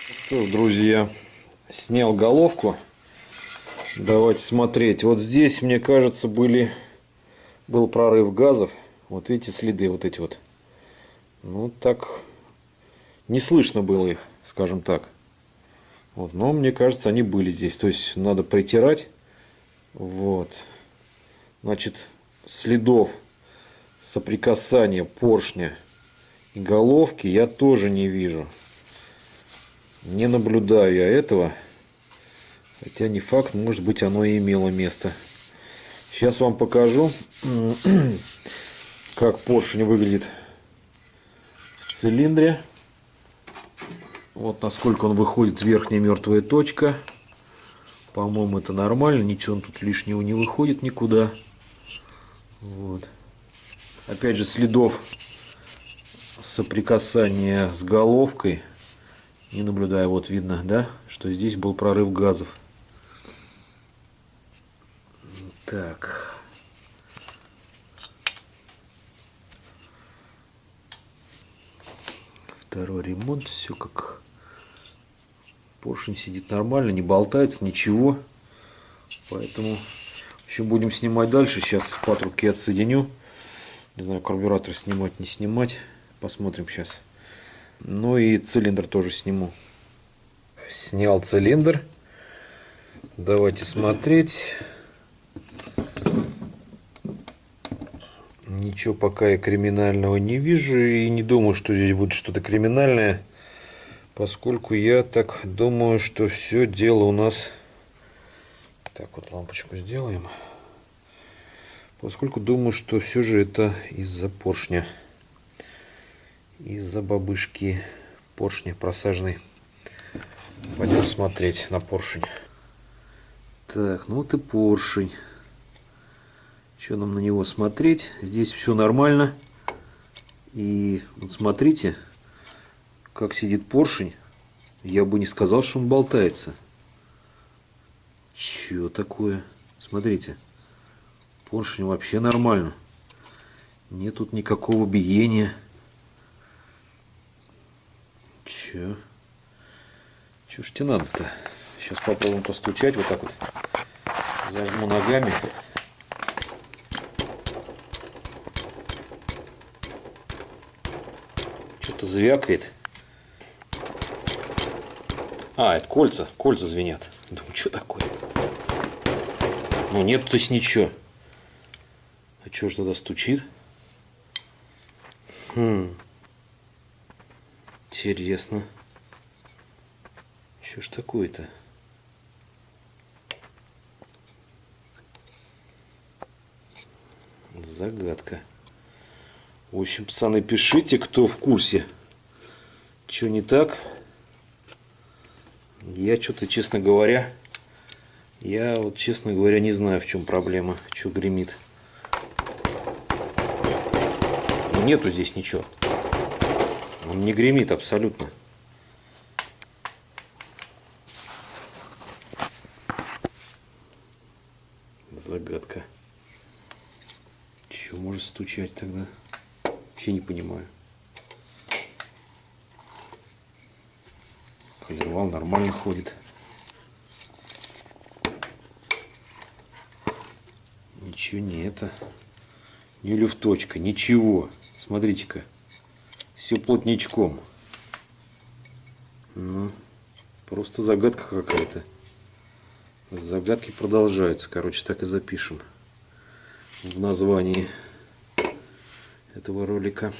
Что ж, друзья, снял головку. Давайте смотреть. Вот здесь, мне кажется, был прорыв газов. Вот видите, следы вот эти вот. Ну, так не слышно было их, скажем так. Вот, но мне кажется, они были здесь. То есть надо притирать. Вот. Значит, следов соприкасания поршня и головки я тоже не вижу. Не наблюдаю я этого. Хотя не факт, может быть, оно и имело место. Сейчас вам покажу, как поршень выглядит в цилиндре. Вот насколько он выходит, верхняя мертвая точка. По-моему, это нормально. Ничего тут лишнего не выходит никуда. Вот. Опять же, следов соприкасания с головкой не наблюдаю. Вот видно, да, что здесь был прорыв газов. Так. Второй ремонт. Все как... Поршень сидит нормально, не болтается, ничего. Поэтому еще будем снимать дальше. Сейчас патрубки отсоединю. Не знаю, карбюратор снимать, не снимать. Посмотрим сейчас. Ну и цилиндр тоже сниму. Снял цилиндр. Давайте смотреть. Ничего пока я криминального не вижу. И не думаю, что здесь будет что-то криминальное. Поскольку я так думаю, что все дело у нас... Так, вот лампочку сделаем. Поскольку думаю, что все же это из-за поршня. Из-за бабышки в поршне просаженной. Пойдем смотреть на поршень. Так, ну вот и поршень. Что нам на него смотреть? Здесь все нормально. И вот смотрите, как сидит поршень. Я бы не сказал, что он болтается. Чё такое? Смотрите. Поршень вообще нормально. Нет тут никакого биения. Чё ж тебе надо-то? Сейчас попробуем постучать вот так вот. Зажму ногами. Что-то звякает. А, это кольца. Кольца звенят. Думаю, что такое? Ну, нет здесь ничего. А что ж тогда стучит? Интересно. Что ж такое-то? Загадка. В общем, пацаны, пишите, кто в курсе. Что не так? Я что-то, честно говоря, не знаю, в чем проблема, что гремит. Нету здесь ничего. Он не гремит абсолютно. Загадка. Чего может стучать тогда? Вообще не понимаю. Коленвал нормально ходит. Ничего не это. Не люфточка, ничего. Смотрите-ка. Все плотничком. Ну, просто загадка какая-то. Загадки продолжаются. Короче, так и запишем в названии этого ролика.